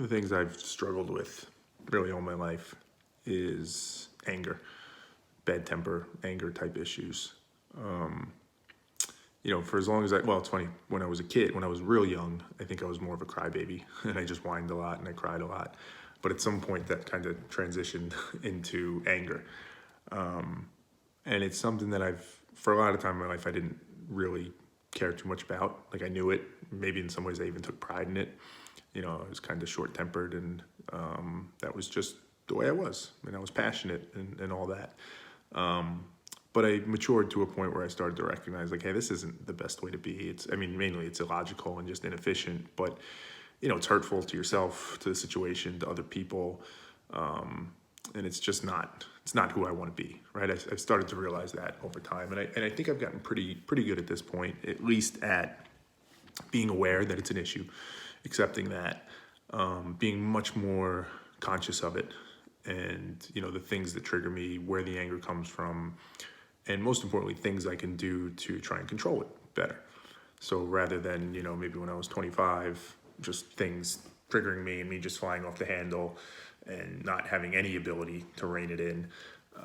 the things I've struggled with really all my life is anger, bad temper, anger type issues. For as long as it's funny, when I was a kid, when I was real young, I think I was more of a crybaby and I just whined a lot and I cried a lot. But at some point that kind of transitioned into anger. And it's something that for a lot of time in my life, I didn't really care too much about. Like I knew it, maybe in some ways I even took pride in it. I was kind of short-tempered and that was just the way I was. And I was passionate and all that. But I matured to a point where I started to recognize, like, hey, this isn't the best way to be. Mainly it's illogical and just inefficient, but, it's hurtful to yourself, to the situation, to other people. And it's not who I want to be, right? I've started to realize that over time. And I think I've gotten pretty good at this point, at least at being aware that it's an issue, accepting that, being much more conscious of it, and the things that trigger me, where the anger comes from, and most importantly, things I can do to try and control it better. So rather than maybe when I was 25, just things triggering me and me just flying off the handle and not having any ability to rein it in,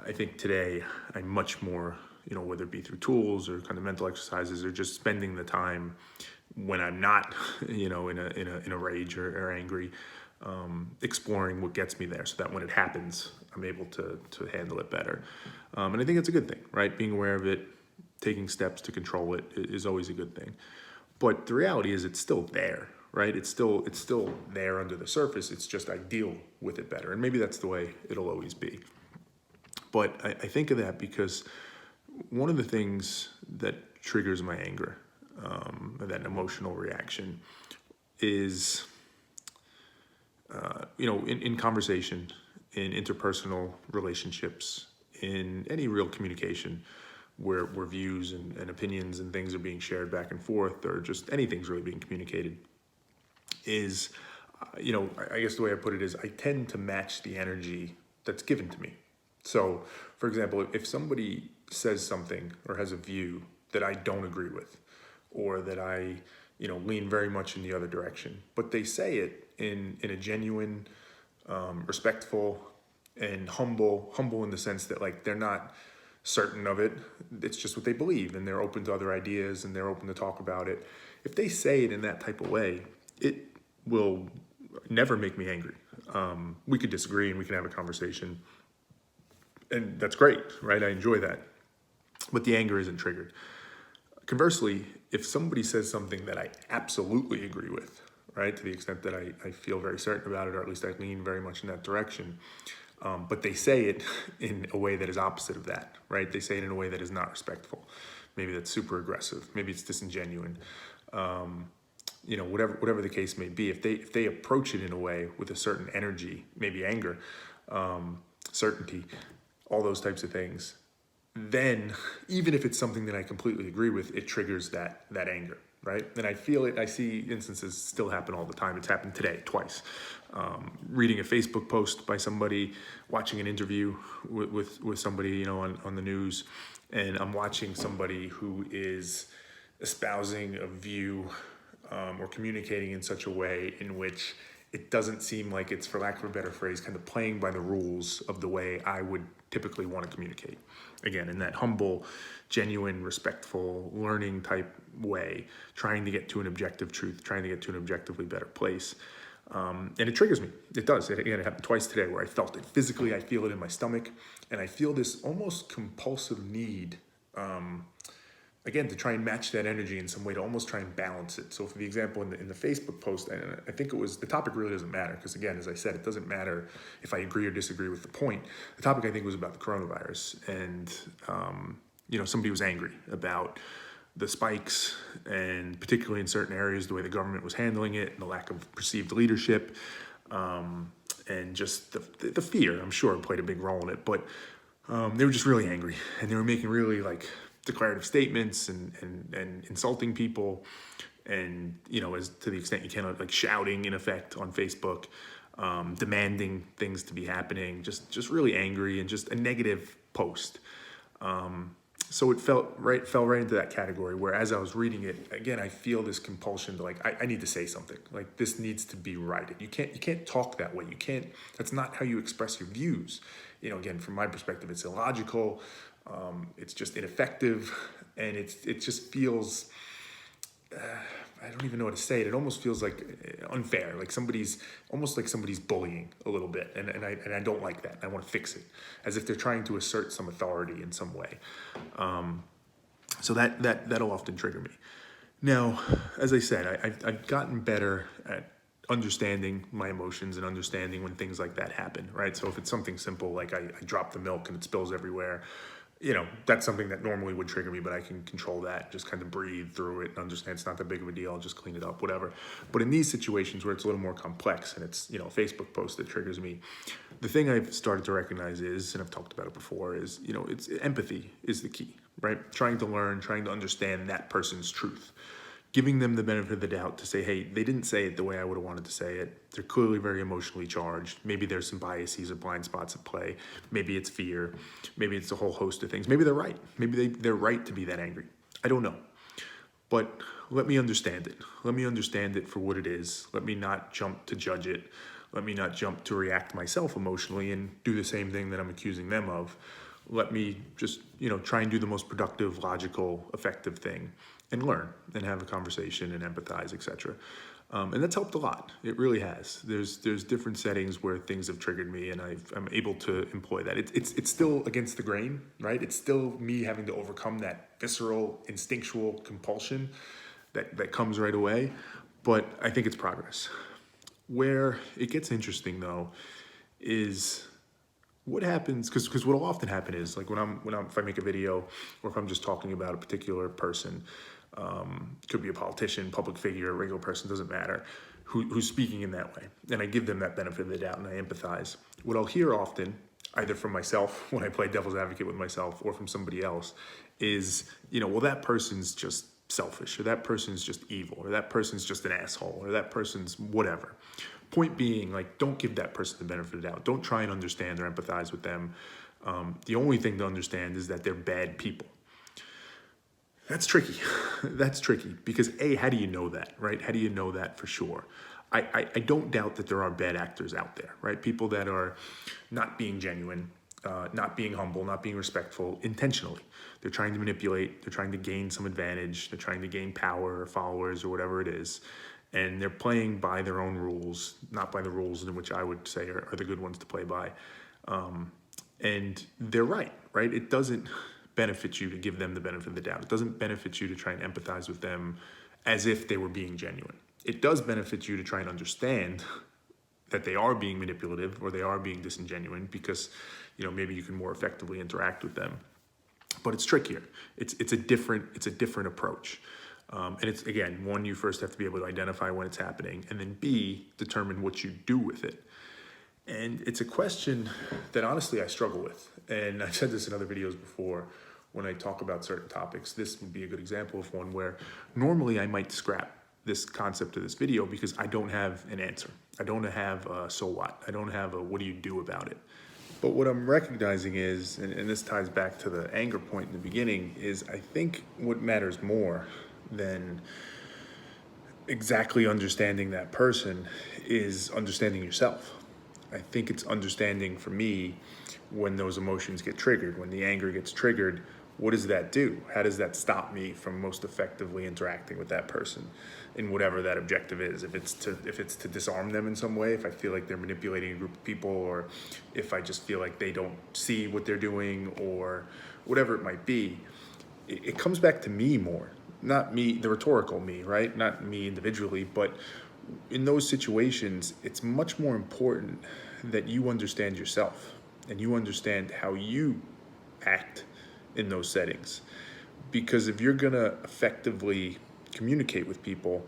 I think today I'm much more, whether it be through tools or kind of mental exercises or just spending the time when I'm not, in a rage or angry, exploring what gets me there, so that when it happens, I'm able to handle it better. And I think it's a good thing, right? Being aware of it, taking steps to control it is always a good thing. But the reality is it's still there, right? It's still there under the surface. It's just I deal with it better. And maybe that's the way it'll always be. But I think of that because one of the things that triggers my anger, that emotional reaction, is, in conversation, in interpersonal relationships, in any real communication where views and opinions and things are being shared back and forth, or just anything's really being communicated, is, I guess the way I put it is I tend to match the energy that's given to me. So, for example, if somebody says something or has a view that I don't agree with, or that I, lean very much in the other direction, but they say it in a genuine, respectful and humble in the sense that, like, they're not certain of it. It's just what they believe, and they're open to other ideas and they're open to talk about it. If they say it in that type of way, it will never make me angry. We could disagree and we can have a conversation, and that's great, right? I enjoy that. But the anger isn't triggered. Conversely, if somebody says something that I absolutely agree with, right, to the extent that I feel very certain about it, or at least I lean very much in that direction, but they say it in a way that is opposite of that, right? They say it in a way that is not respectful. Maybe that's super aggressive. Maybe it's disingenuine. Whatever the case may be, if they approach it in a way with a certain energy, maybe anger, certainty, all those types of things, then even if it's something that I completely agree with, it triggers that anger, right? And I feel it. I see instances still happen all the time. It's happened today twice. Reading a Facebook post by somebody, watching an interview with somebody, on the news, and I'm watching somebody who is espousing a view, or communicating in such a way in which it doesn't seem like it's, for lack of a better phrase, kind of playing by the rules of the way I would typically want to communicate. Again, in that humble, genuine, respectful, learning type way, trying to get to an objective truth, trying to get to an objectively better place. And it triggers me. It does. It happened twice today where I felt it physically. I feel it in my stomach, and I feel this almost compulsive need, again, to try and match that energy in some way, to almost try and balance it. So for the example, in the Facebook post, I think the topic really doesn't matter, because again, as I said, it doesn't matter if I agree or disagree with the point. The topic, I think, was about the coronavirus, and somebody was angry about the spikes, and particularly in certain areas, the way the government was handling it, and the lack of perceived leadership, and just the fear, I'm sure, played a big role in it. But they were just really angry, and they were making really, like, declarative statements and insulting people, and as to the extent you can, like, shouting in effect on Facebook, demanding things to be happening, just really angry, and just a negative post. So it fell right into that category where, as I was reading it again, I feel this compulsion to like, I need to say something. Like, this needs to be righted. You can't talk that way. You can't. That's not how you express your views. Again, from my perspective, it's illogical. It's just ineffective, and it just feels. I don't even know how to say it. It almost feels like unfair, like somebody's bullying a little bit, and I don't like that. I want to fix it, as if they're trying to assert some authority in some way. So that'll often trigger me. Now, as I said, I've gotten better at understanding my emotions and understanding when things like that happen, right? So if it's something simple like I drop the milk and it spills everywhere, that's something that normally would trigger me, but I can control that, just kind of breathe through it and understand it's not that big of a deal. I'll just clean it up, whatever. But in these situations where it's a little more complex and it's, a Facebook post that triggers me, the thing I've started to recognize is, and I've talked about it before, is, it's empathy is the key, right? Trying to learn, trying to understand that person's truth. Giving them the benefit of the doubt to say, hey, they didn't say it the way I would have wanted to say it. They're clearly very emotionally charged. Maybe there's some biases or blind spots at play. Maybe it's fear. Maybe it's a whole host of things. Maybe they're right. Maybe they're right to be that angry. I don't know. But let me understand it. Let me understand it for what it is. Let me not jump to judge it. Let me not jump to react myself emotionally and do the same thing that I'm accusing them of. Let me just, try and do the most productive, logical, effective thing and learn and have a conversation and empathize, etc. And that's helped a lot. It really has. There's different settings where things have triggered me, and I'm able to employ that. It's still against the grain, right? It's still me having to overcome that visceral, instinctual compulsion that comes right away. But I think it's progress. Where it gets interesting, though, is what happens, because what will often happen is, like if I make a video or if I'm just talking about a particular person, could be a politician, public figure, a regular person, doesn't matter, who's speaking in that way, and I give them that benefit of the doubt and I empathize. What I'll hear often, either from myself when I play devil's advocate with myself or from somebody else, is, well, that person's just selfish, or that person's just evil, or that person's just an asshole, or that person's whatever. Point being, like, don't give that person the benefit of the doubt. Don't try and understand or empathize with them. The only thing to understand is that they're bad people. That's tricky. That's tricky because how do you know that, right? How do you know that for sure? I don't doubt that there are bad actors out there, right? People that are not being genuine, not being humble, not being respectful intentionally. They're trying to manipulate, they're trying to gain some advantage, they're trying to gain power or followers or whatever it is. And they're playing by their own rules, not by the rules in which I would say are the good ones to play by. And they're right? It doesn't benefit you to give them the benefit of the doubt. It doesn't benefit you to try and empathize with them as if they were being genuine. It does benefit you to try and understand that they are being manipulative or they are being disingenuine because, maybe you can more effectively interact with them. But it's trickier. It's a different approach. And it's, again, one, you first have to be able to identify when it's happening, and then B, determine what you do with it. And it's a question that honestly I struggle with. And I've said this in other videos before when I talk about certain topics. This would be a good example of one where normally I might scrap this concept of this video because I don't have an answer. I don't have a so what. I don't have a what do you do about it. But what I'm recognizing is, and this ties back to the anger point in the beginning, is I think what matters more than exactly understanding that person is understanding yourself. I think it's understanding, for me, when those emotions get triggered, when the anger gets triggered, what does that do? How does that stop me from most effectively interacting with that person in whatever that objective is? If it's to disarm them in some way, if I feel like they're manipulating a group of people, or if I just feel like they don't see what they're doing, or whatever it might be, it comes back to me more. Not me, the rhetorical me, right? Not me individually, but in those situations, it's much more important that you understand yourself and you understand how you act in those settings. Because if you're gonna effectively communicate with people,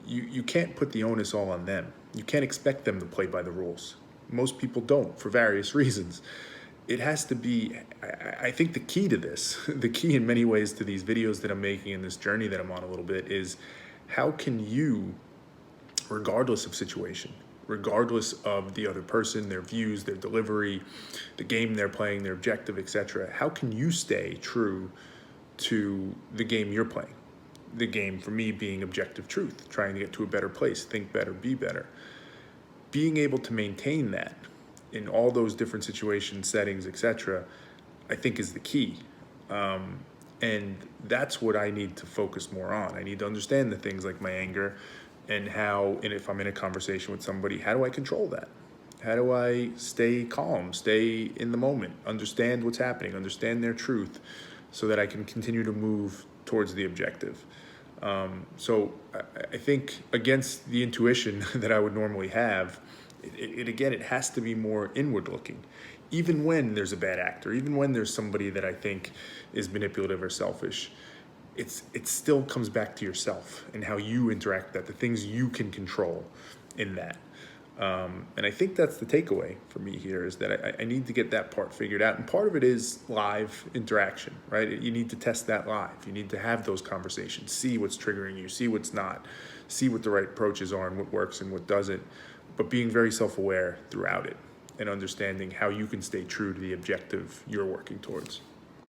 you can't put the onus all on them. You can't expect them to play by the rules. Most people don't, for various reasons. It has to be, I think the key to this, the key in many ways to these videos that I'm making and this journey that I'm on a little bit, is how can you, regardless of situation, regardless of the other person, their views, their delivery, the game they're playing, their objective, etc. How can you stay true to the game you're playing? The game for me being objective truth, trying to get to a better place, think better, be better. Being able to maintain that in all those different situations, settings, etc., I think is the key. And that's what I need to focus more on. I need to understand the things like my anger and how, and if I'm in a conversation with somebody, how do I control that? How do I stay calm, stay in the moment, understand what's happening, understand their truth, so that I can continue to move towards the objective. So I think against the intuition that I would normally have, it has to be more inward looking. Even when there's a bad actor, even when there's somebody that I think is manipulative or selfish, it still comes back to yourself and how you interact with that, the things you can control in that. And I think that's the takeaway for me here, is that I need to get that part figured out. And part of it is live interaction, right? You need to test that live. You need to have those conversations, see what's triggering you, see what's not, see what the right approaches are and what works and what doesn't, but being very self-aware throughout it and understanding how you can stay true to the objective you're working towards.